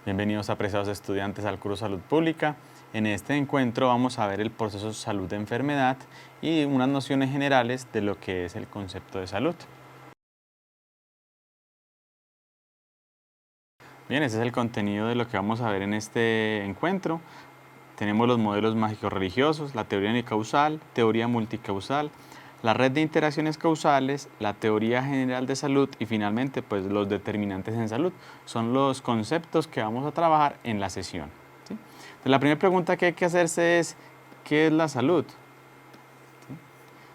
Bienvenidos apreciados estudiantes al curso Salud Pública. En este encuentro vamos a ver el proceso salud-enfermedad y unas nociones generales de lo que es el concepto de salud. Bien, ese es el contenido de lo que vamos a ver en este encuentro. Tenemos los modelos mágico-religiosos, la teoría unicausal, teoría multicausal, la red de interacciones causales, la teoría general de salud y finalmente pues los determinantes en salud. Son los conceptos que vamos a trabajar en la sesión, ¿sí? Entonces, la primera pregunta que hay que hacerse es, ¿qué es la salud? ¿Sí?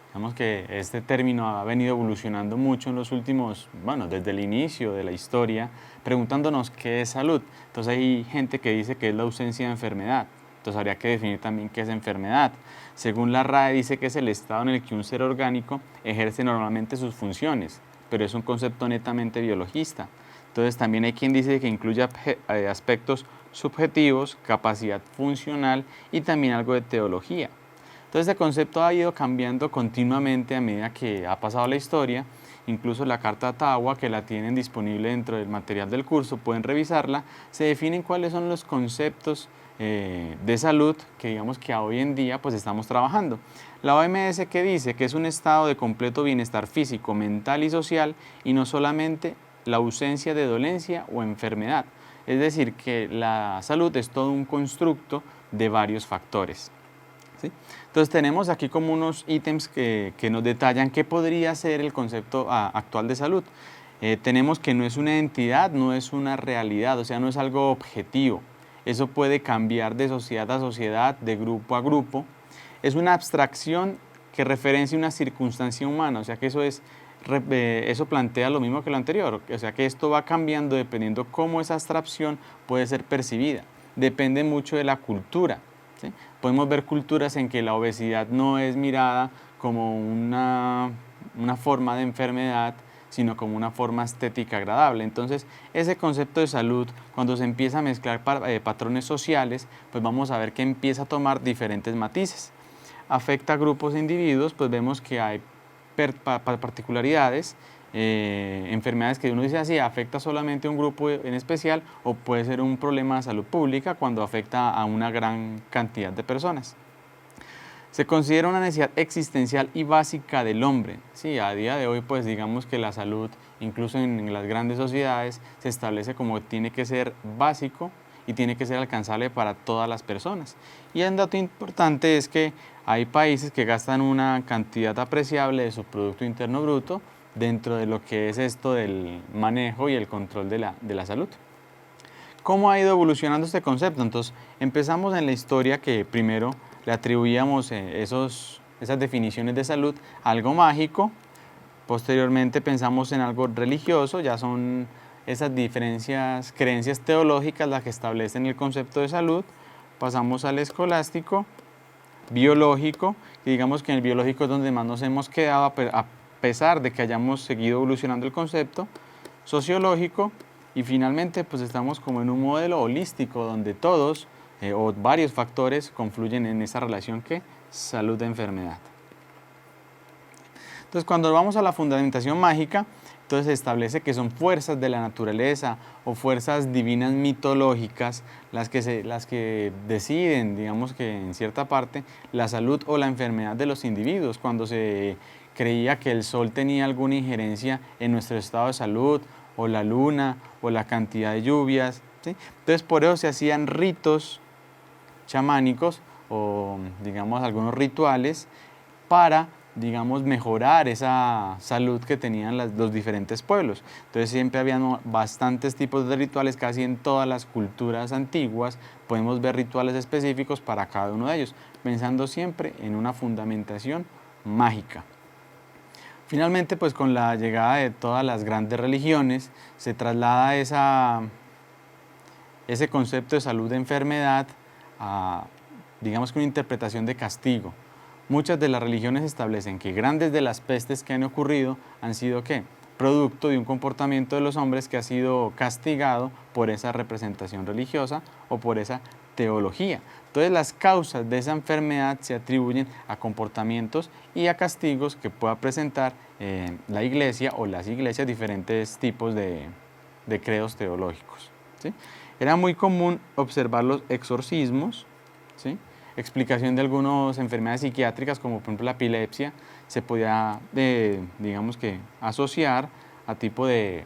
Digamos que este término ha venido evolucionando mucho en los últimos, bueno, desde el inicio de la historia, preguntándonos qué es salud. Entonces hay gente que dice que es la ausencia de enfermedad. Entonces habría que definir también qué es enfermedad. Según la RAE dice que es el estado en el que un ser orgánico ejerce normalmente sus funciones, pero es un concepto netamente biologista. Entonces también hay quien dice que incluye aspectos subjetivos, capacidad funcional y también algo de teología. Entonces este concepto ha ido cambiando continuamente a medida que ha pasado la historia. Incluso la Carta Tagua, que la tienen disponible dentro del material del curso, pueden revisarla, se definen cuáles son los conceptos de salud que digamos que hoy en día pues estamos trabajando. La OMS que dice que es un estado de completo bienestar físico, mental y social y no solamente la ausencia de dolencia o enfermedad. Es decir, que la salud es todo un constructo de varios factores, ¿sí? Entonces tenemos aquí como unos ítems que nos detallan qué podría ser el concepto actual de salud. Tenemos que no es una entidad, no es una realidad, o sea, no es algo objetivo. Eso puede cambiar de sociedad a sociedad, de grupo a grupo. Es una abstracción que referencia una circunstancia humana, o sea que eso plantea lo mismo que lo anterior, o sea que esto va cambiando dependiendo cómo esa abstracción puede ser percibida. Depende mucho de la cultura, ¿sí? Podemos ver culturas en que la obesidad no es mirada como una forma de enfermedad, sino como una forma estética agradable. Entonces, ese concepto de salud, cuando se empieza a mezclar patrones sociales, pues vamos a ver que empieza a tomar diferentes matices. Afecta a grupos de individuos, pues vemos que hay particularidades, enfermedades que uno dice así, afecta solamente a un grupo en especial o puede ser un problema de salud pública cuando afecta a una gran cantidad de personas. Se considera una necesidad existencial y básica del hombre. Sí, a día de hoy pues digamos que la salud, incluso en las grandes sociedades, se establece como que tiene que ser básico y tiene que ser alcanzable para todas las personas. Y un dato importante es que hay países que gastan una cantidad apreciable de su Producto Interno Bruto dentro de lo que es esto del manejo y el control de la salud. ¿Cómo ha ido evolucionando este concepto? Entonces, empezamos en la historia que primero le atribuíamos esas definiciones de salud a algo mágico, posteriormente pensamos en algo religioso, ya son esas diferencias, creencias teológicas las que establecen el concepto de salud, pasamos al escolástico, biológico, y digamos que en el biológico es donde más nos hemos quedado a pesar de que hayamos seguido evolucionando el concepto, sociológico, y finalmente pues estamos como en un modelo holístico donde todos o varios factores confluyen en esa relación que salud-enfermedad. Entonces cuando vamos a la fundamentación mágica, entonces se establece que son fuerzas de la naturaleza o fuerzas divinas mitológicas las que deciden, digamos que en cierta parte, la salud o la enfermedad de los individuos. Cuando se creía que el sol tenía alguna injerencia en nuestro estado de salud, o la luna, o la cantidad de lluvias, ¿sí? Entonces por eso se hacían ritos chamánicos o digamos algunos rituales para digamos mejorar esa salud que tenían los diferentes pueblos. Entonces siempre habían bastantes tipos de rituales, casi en todas las culturas antiguas podemos ver rituales específicos para cada uno de ellos, pensando siempre en una fundamentación mágica. Finalmente, pues con la llegada de todas las grandes religiones, se traslada ese concepto de salud-enfermedad a, digamos que una interpretación de castigo. Muchas de las religiones establecen que grandes de las pestes que han ocurrido han sido ¿qué? Producto de un comportamiento de los hombres que ha sido castigado por esa representación religiosa o por esa teología. Entonces las causas de esa enfermedad se atribuyen a comportamientos y a castigos que pueda presentar la iglesia o las iglesias, diferentes tipos de credos teológicos, ¿sí? Era muy común observar los exorcismos, ¿sí? Explicación de algunas enfermedades psiquiátricas, como por ejemplo la epilepsia, se podía, digamos que, asociar a tipo de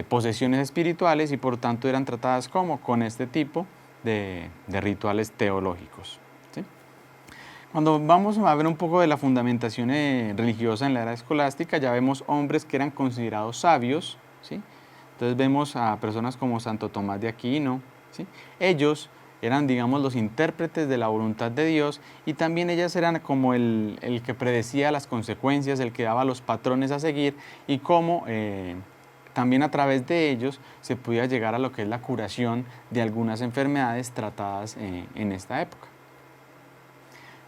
posesiones espirituales y por tanto eran tratadas como con este tipo de rituales teológicos, ¿sí? Cuando vamos a ver un poco de la fundamentación religiosa en la era escolástica, ya vemos hombres que eran considerados sabios, ¿sí? Entonces vemos a personas como Santo Tomás de Aquino, ¿sí? Ellos eran, digamos, los intérpretes de la voluntad de Dios y también ellas eran como el que predecía las consecuencias, el que daba los patrones a seguir y cómo también a través de ellos se podía llegar a lo que es la curación de algunas enfermedades tratadas en esta época.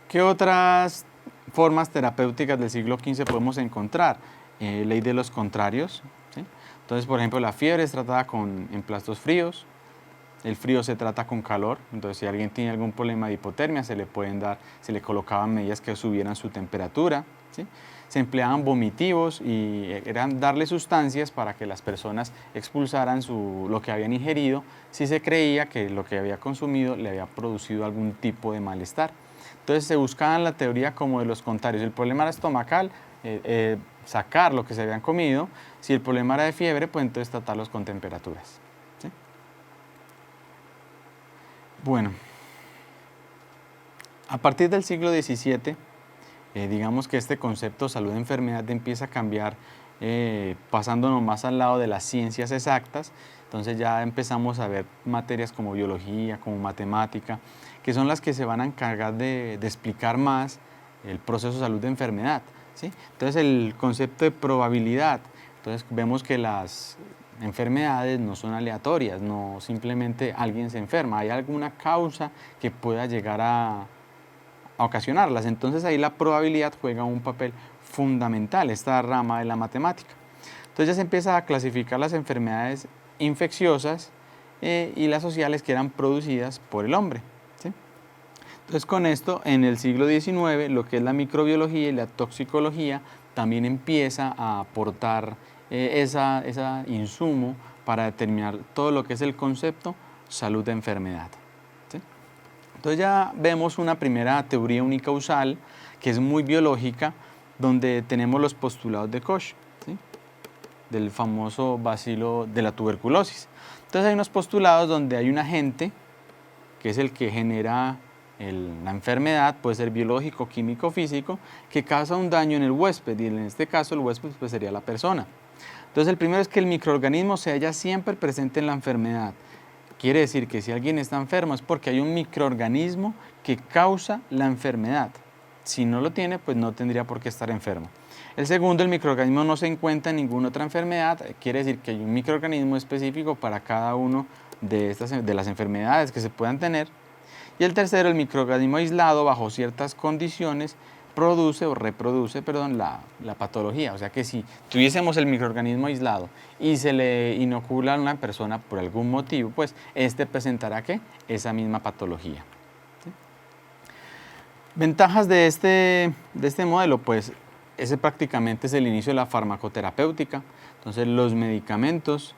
¿Qué otras formas terapéuticas del siglo XV podemos encontrar? Ley de los contrarios, ¿sí? Entonces, por ejemplo, la fiebre es tratada con emplastos fríos, el frío se trata con calor, entonces si alguien tiene algún problema de hipotermia se le colocaban medidas que subieran su temperatura, ¿sí? Se empleaban vomitivos y eran darle sustancias para que las personas expulsaran lo que habían ingerido si se creía que lo que había consumido le había producido algún tipo de malestar. Entonces se buscaban la teoría como de los contrarios. El problema era estomacal, sacar lo que se habían comido. Si el problema era de fiebre, pues entonces tratarlos con temperaturas, ¿sí? Bueno, a partir del siglo XVII, digamos que este concepto salud-enfermedad empieza a cambiar, pasándonos más al lado de las ciencias exactas. Entonces ya empezamos a ver materias como biología, como matemática, que son las que se van a encargar de explicar más el proceso de salud-enfermedad, ¿sí? Entonces el concepto de probabilidad, entonces vemos que las enfermedades no son aleatorias, no simplemente alguien se enferma, hay alguna causa que pueda llegar a ocasionarlas. Entonces ahí la probabilidad juega un papel fundamental, esta rama de la matemática. Entonces ya se empieza a clasificar las enfermedades infecciosas y las sociales que eran producidas por el hombre, ¿sí? Entonces con esto en el siglo XIX lo que es la microbiología y la toxicología también empieza a aportar ese insumo para determinar todo lo que es el concepto salud-enfermedad. Entonces ya vemos una primera teoría unicausal que es muy biológica, donde tenemos los postulados de Koch, ¿sí? Del famoso bacilo de la tuberculosis. Entonces hay unos postulados donde hay un agente que es el que genera la enfermedad, puede ser biológico, químico, físico, que causa un daño en el huésped y en este caso el huésped pues, sería la persona. Entonces el primero es que el microorganismo se halla siempre presente en la enfermedad. Quiere decir que si alguien está enfermo es porque hay un microorganismo que causa la enfermedad. Si no lo tiene, pues no tendría por qué estar enfermo. El segundo, el microorganismo no se encuentra en ninguna otra enfermedad. Quiere decir que hay un microorganismo específico para cada uno de las enfermedades que se puedan tener. Y el tercero, el microorganismo aislado bajo ciertas condiciones produce o reproduce, la patología. O sea que si tuviésemos el microorganismo aislado y se le inocula a una persona por algún motivo, pues este presentará ¿qué? Esa misma patología, ¿sí? Ventajas de este modelo, pues ese prácticamente es el inicio de la farmacoterapéutica. Entonces los medicamentos,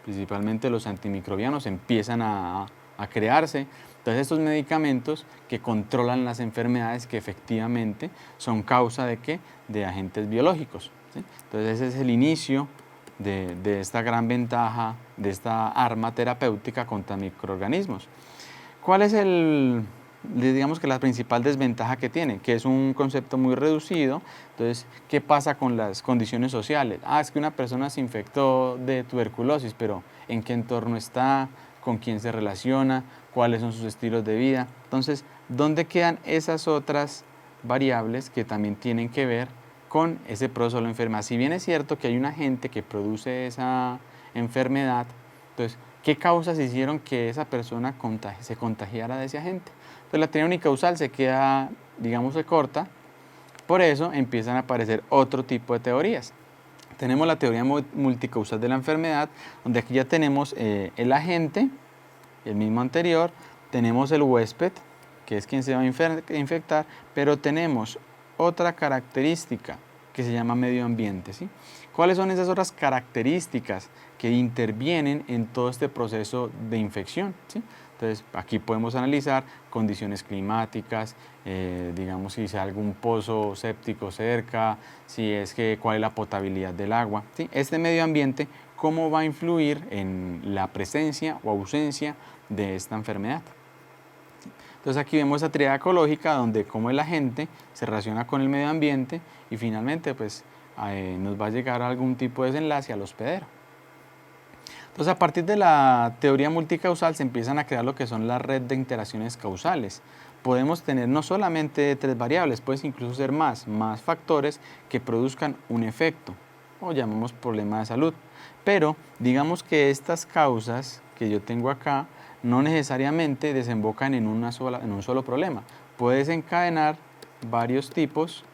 principalmente los antimicrobianos, empiezan a crearse. Entonces estos medicamentos que controlan las enfermedades que efectivamente son causa de ¿qué? De agentes biológicos, ¿sí? Entonces ese es el inicio de esta gran ventaja, de esta arma terapéutica contra microorganismos. ¿Cuál es digamos que la principal desventaja que tiene? Que es un concepto muy reducido. Entonces, ¿qué pasa con las condiciones sociales? Es que una persona se infectó de tuberculosis, pero ¿en qué entorno está? ¿Con quién se relaciona? ¿Cuáles son sus estilos de vida? Entonces, ¿dónde quedan esas otras variables que también tienen que ver con ese proceso de la enfermedad? Si bien es cierto que hay un agente que produce esa enfermedad, entonces, ¿qué causas hicieron que esa persona se contagiara de ese agente? Entonces la teoría unicausal se queda, digamos, se corta, por eso empiezan a aparecer otro tipo de teorías. Tenemos la teoría multicausal de la enfermedad, donde aquí ya tenemos el agente, el mismo anterior, tenemos el huésped, que es quien se va a infectar, pero tenemos otra característica que se llama medio ambiente, ¿sí? ¿Cuáles son esas otras características que intervienen en todo este proceso de infección? ¿Sí? Entonces, aquí podemos analizar condiciones climáticas, digamos si hay algún pozo séptico cerca, si es que cuál es la potabilidad del agua. ¿Sí? Este medio ambiente, cómo va a influir en la presencia o ausencia de esta enfermedad. Entonces aquí vemos esa triada ecológica donde cómo el agente se relaciona con el medio ambiente y finalmente pues nos va a llegar a algún tipo de desenlace al hospedero. Entonces, a partir de la teoría multicausal se empiezan a crear lo que son la red de interacciones causales. Podemos tener no solamente 3 variables, puede incluso ser más factores que produzcan un efecto, o llamamos problema de salud. Pero digamos que estas causas que yo tengo acá no necesariamente desembocan en un solo problema. Puede desencadenar varios tipos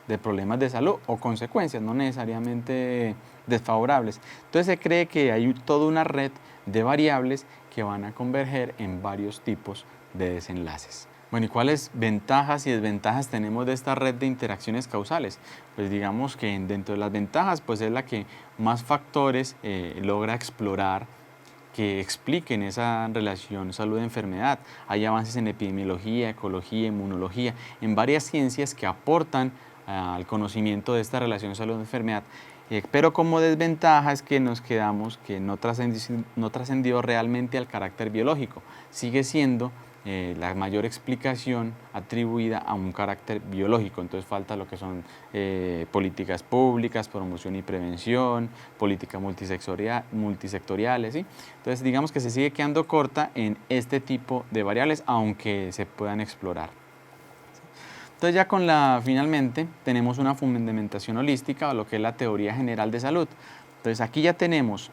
de problemas de salud o consecuencias, no necesariamente desfavorables. Entonces se cree que hay toda una red de variables que van a converger en varios tipos de desenlaces. Bueno, ¿y cuáles ventajas y desventajas tenemos de esta red de interacciones causales? Pues digamos que dentro de las ventajas pues es la que más factores logra explorar que expliquen esa relación salud-enfermedad. Hay avances en epidemiología, ecología, inmunología, en varias ciencias que aportan al conocimiento de esta relación salud-enfermedad. Pero como desventaja es que nos quedamos que no trascendió realmente al carácter biológico. Sigue siendo la mayor explicación atribuida a un carácter biológico. Entonces falta lo que son políticas públicas, promoción y prevención, políticas multisectoriales. ¿Sí? Entonces digamos que se sigue quedando corta en este tipo de variables, aunque se puedan explorar. Entonces ya finalmente tenemos una fundamentación holística o lo que es la teoría general de salud. Entonces aquí ya tenemos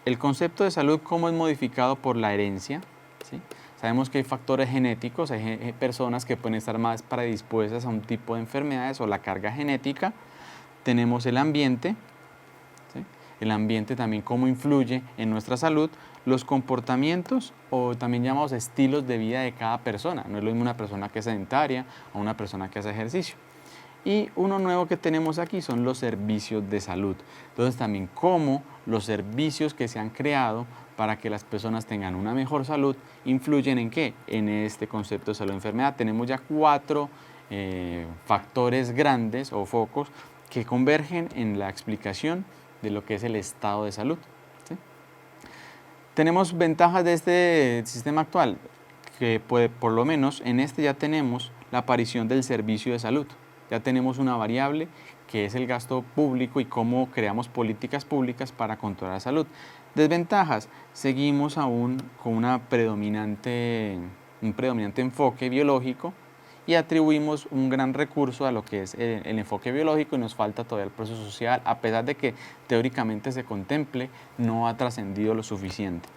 el concepto de salud cómo es modificado por la herencia. ¿Sí? Sabemos que hay factores genéticos, hay personas que pueden estar más predispuestas a un tipo de enfermedades o la carga genética. Tenemos el ambiente, ¿sí? El ambiente también cómo influye en nuestra salud, los comportamientos o también llamados estilos de vida de cada persona. No es lo mismo una persona que es sedentaria o una persona que hace ejercicio. Y uno nuevo que tenemos aquí son los servicios de salud. Entonces también cómo los servicios que se han creado para que las personas tengan una mejor salud influyen en qué? En este concepto de salud-enfermedad. Tenemos ya 4 factores grandes o focos que convergen en la explicación de lo que es el estado de salud. ¿Sí? Tenemos ventajas de este sistema actual, que por lo menos en este ya tenemos la aparición del servicio de salud. Ya tenemos una variable que es el gasto público y cómo creamos políticas públicas para controlar la salud. Desventajas, seguimos aún con un predominante enfoque biológico y atribuimos un gran recurso a lo que es el enfoque biológico y nos falta todavía el proceso social, a pesar de que teóricamente se contemple, no ha trascendido lo suficiente.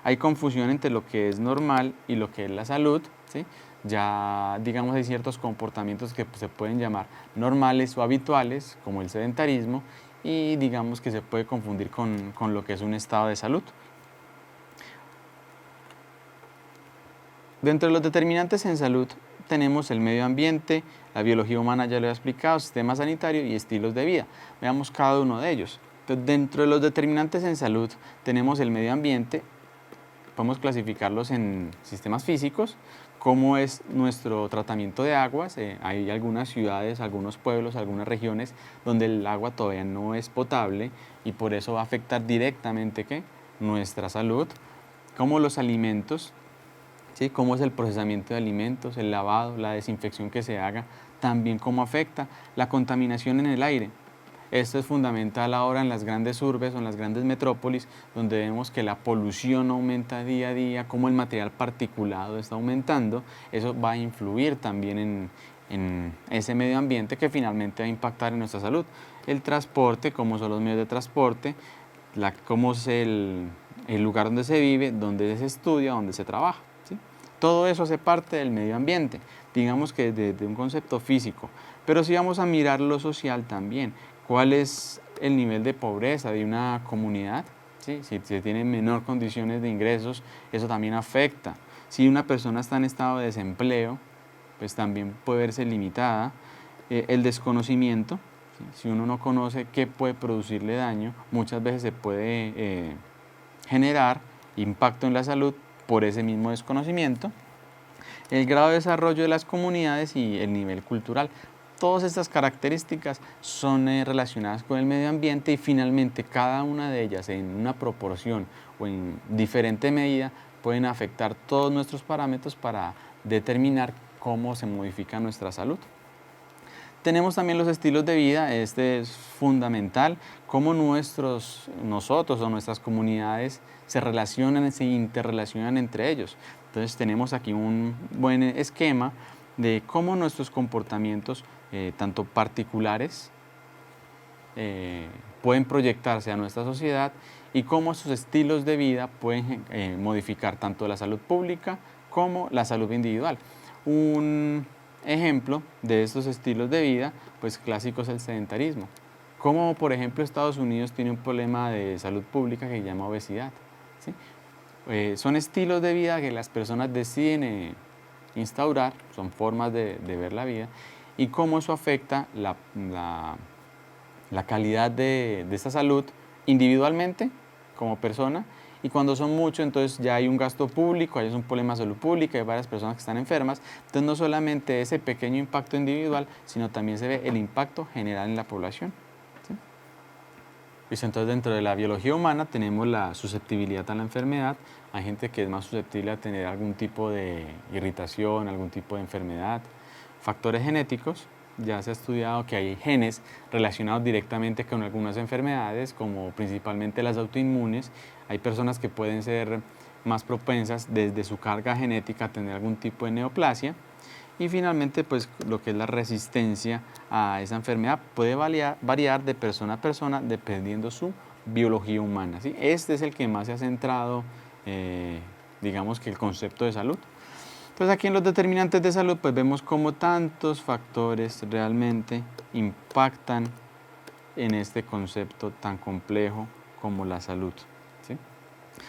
Hay confusión entre lo que es normal y lo que es la salud, ¿sí? Ya digamos hay ciertos comportamientos que se pueden llamar normales o habituales, como el sedentarismo, y digamos que se puede confundir con lo que es un estado de salud. Dentro de los determinantes en salud tenemos el medio ambiente, la biología humana ya lo he explicado, sistema sanitario y estilos de vida. Veamos cada uno de ellos. Entonces, dentro de los determinantes en salud tenemos el medio ambiente, podemos clasificarlos en sistemas físicos, cómo es nuestro tratamiento de aguas. Hay algunas ciudades, algunos pueblos, algunas regiones donde el agua todavía no es potable y por eso va a afectar directamente ¿qué? Nuestra salud, como los alimentos, ¿sí? Cómo es el procesamiento de alimentos, el lavado, la desinfección que se haga, también cómo afecta la contaminación en el aire. Esto es fundamental ahora en las grandes urbes o en las grandes metrópolis, donde vemos que la polución aumenta día a día, cómo el material particulado está aumentando. Eso va a influir también en ese medio ambiente que finalmente va a impactar en nuestra salud. El transporte, cómo son los medios de transporte, cómo es el lugar donde se vive, donde se estudia, donde se trabaja. ¿Sí? Todo eso hace parte del medio ambiente, digamos que desde un concepto físico. Pero si vamos a mirar lo social también, ¿cuál es el nivel de pobreza de una comunidad? ¿Sí? Si se tienen menor condiciones de ingresos, eso también afecta. Si una persona está en estado de desempleo, pues también puede verse limitada. El desconocimiento, ¿sí? Si uno no conoce qué puede producirle daño, muchas veces se puede generar impacto en la salud por ese mismo desconocimiento. El grado de desarrollo de las comunidades y el nivel cultural. Todas estas características son relacionadas con el medio ambiente y finalmente cada una de ellas en una proporción o en diferente medida pueden afectar todos nuestros parámetros para determinar cómo se modifica nuestra salud. Tenemos también los estilos de vida, este es fundamental, cómo nosotros o nuestras comunidades se relacionan, se interrelacionan entre ellos. Entonces tenemos aquí un buen esquema de cómo nuestros comportamientos, tanto particulares, pueden proyectarse a nuestra sociedad y cómo sus estilos de vida pueden modificar tanto la salud pública como la salud individual. Un ejemplo de estos estilos de vida, pues clásico es el sedentarismo. Como por ejemplo Estados Unidos tiene un problema de salud pública que se llama obesidad, ¿sí? Son estilos de vida que las personas deciden instaurar, son formas de ver la vida y cómo eso afecta la calidad de esta salud individualmente como persona, y cuando son muchos entonces ya hay un gasto público, hay un problema de salud pública, hay varias personas que están enfermas, entonces no solamente ese pequeño impacto individual, sino también se ve el impacto general en la población, ¿sí? Entonces dentro de la biología humana tenemos la susceptibilidad a la enfermedad. Hay gente que es más susceptible a tener algún tipo de irritación, algún tipo de enfermedad. Factores genéticos, ya se ha estudiado que hay genes relacionados directamente con algunas enfermedades, como principalmente las autoinmunes. Hay personas que pueden ser más propensas desde su carga genética a tener algún tipo de neoplasia. Y finalmente, pues lo que es la resistencia a esa enfermedad puede variar de persona a persona dependiendo su biología humana, ¿sí? Este es el que más se ha centrado, digamos que el concepto de salud. Entonces aquí en los determinantes de salud pues vemos cómo tantos factores realmente impactan en este concepto tan complejo como la salud, ¿sí?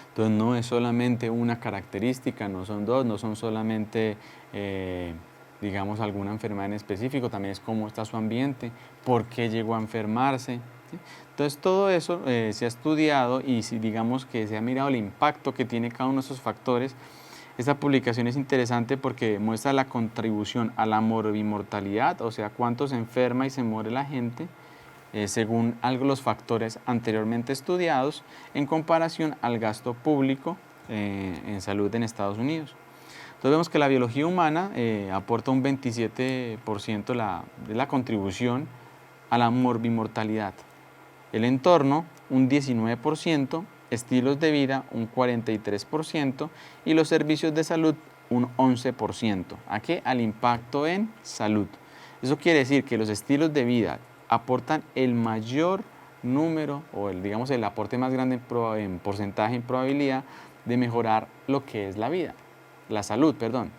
Entonces no es solamente una característica, no son dos, no son solamente digamos alguna enfermedad en específico, también es cómo está su ambiente, por qué llegó a enfermarse, ¿sí? Entonces todo eso se ha estudiado y si digamos que se ha mirado el impacto que tiene cada uno de esos factores. Esta publicación es interesante porque muestra la contribución a la morbimortalidad, o sea, cuánto se enferma y se muere la gente, según los factores anteriormente estudiados, en comparación al gasto público en salud en Estados Unidos. Entonces vemos que la biología humana aporta un 27% de la contribución a la morbimortalidad. El entorno, un 19%, estilos de vida, un 43%, y los servicios de salud, un 11%. ¿A qué? Al impacto en salud. Eso quiere decir que los estilos de vida aportan el mayor número, o digamos el aporte más grande en porcentaje, en probabilidad de mejorar lo que es la vida, la salud, perdón.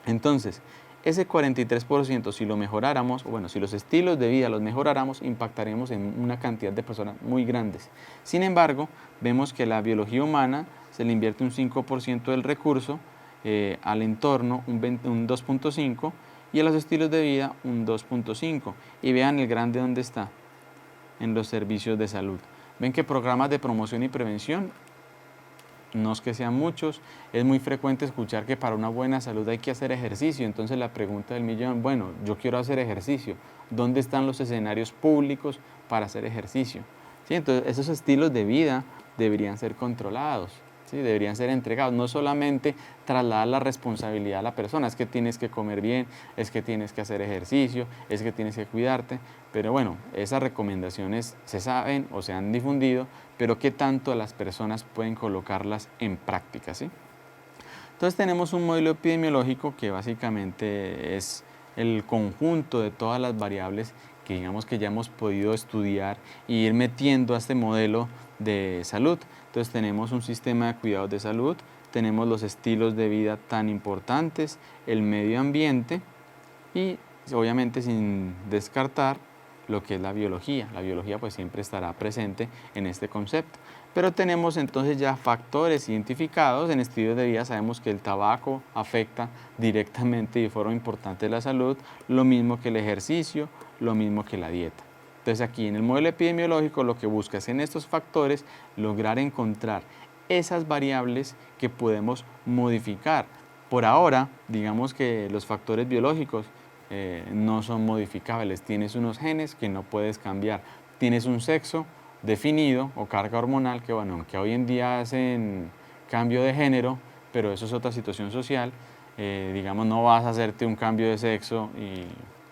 Entonces, ese 43%, si lo mejoráramos, bueno, si los estilos de vida los mejoráramos, impactaremos en una cantidad de personas muy grandes. Sin embargo, vemos que la biología humana se le invierte un 5% del recurso, al entorno un 2.5% y a los estilos de vida un 2.5%. Y vean el grande dónde está, en los servicios de salud. Ven que programas de promoción y prevención, no es que sean muchos, es muy frecuente escuchar que para una buena salud hay que hacer ejercicio. Entonces la pregunta del millón, bueno, yo quiero hacer ejercicio, ¿dónde están los escenarios públicos para hacer ejercicio? ¿Sí? Entonces esos estilos de vida deberían ser controlados, ¿sí? Deberían ser entregados, no solamente trasladar la responsabilidad a la persona, es que tienes que comer bien, es que tienes que hacer ejercicio, es que tienes que cuidarte, pero bueno, esas recomendaciones se saben o se han difundido, pero ¿qué tanto las personas pueden colocarlas en práctica, ¿sí? Entonces tenemos un modelo epidemiológico que básicamente es el conjunto de todas las variables que digamos que ya hemos podido estudiar y ir metiendo a este modelo de salud. Entonces tenemos un sistema de cuidados de salud, tenemos los estilos de vida tan importantes, el medio ambiente y obviamente sin descartar lo que es la biología. La biología pues siempre estará presente en este concepto. Pero tenemos entonces ya factores identificados. En estilos de vida sabemos que el tabaco afecta directamente y de forma importante la salud, lo mismo que el ejercicio, lo mismo que la dieta. Entonces aquí en el modelo epidemiológico lo que busca es en estos factores lograr encontrar esas variables que podemos modificar. Por ahora, digamos que los factores biológicos no son modificables. Tienes unos genes que no puedes cambiar. Tienes un sexo definido o carga hormonal que, bueno, aunque hoy en día hacen cambio de género, pero eso es otra situación social, digamos, no vas a hacerte un cambio de sexo y,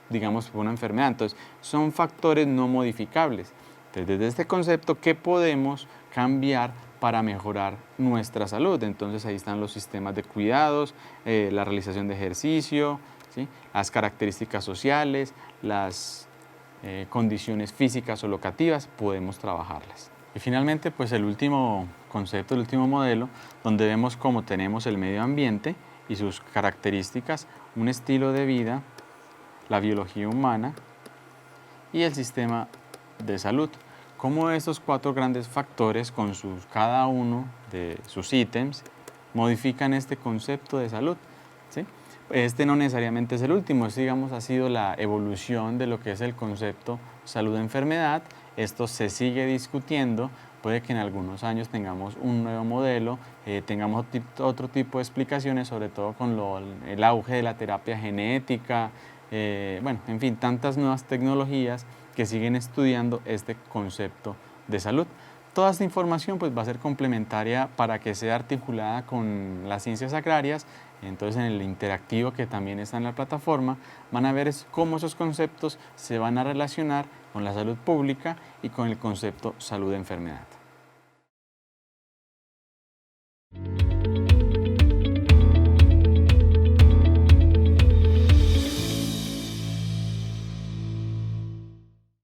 digamos, por una enfermedad. Entonces, son factores no modificables. Entonces, desde este concepto, ¿qué podemos cambiar para mejorar nuestra salud? Entonces, ahí están los sistemas de cuidados, la realización de ejercicio, ¿sí? Las características sociales, las condiciones físicas o locativas, podemos trabajarlas. Y finalmente, pues el último concepto, el último modelo, donde vemos cómo tenemos el medio ambiente y sus características, un estilo de vida, la biología humana y el sistema de salud. Cómo estos 4 grandes factores, con cada uno de sus ítems, modifican este concepto de salud, ¿sí? Este no necesariamente es el último, digamos, ha sido la evolución de lo que es el concepto salud-enfermedad. Esto se sigue discutiendo, puede que en algunos años tengamos un nuevo modelo, tengamos otro tipo de explicaciones, sobre todo con el auge de la terapia genética, bueno, en fin, tantas nuevas tecnologías que siguen estudiando este concepto de salud. Toda esta información pues, va a ser complementaria para que sea articulada con las ciencias agrarias. Entonces, en el interactivo que también está en la plataforma, van a ver cómo esos conceptos se van a relacionar con la salud pública y con el concepto salud-enfermedad.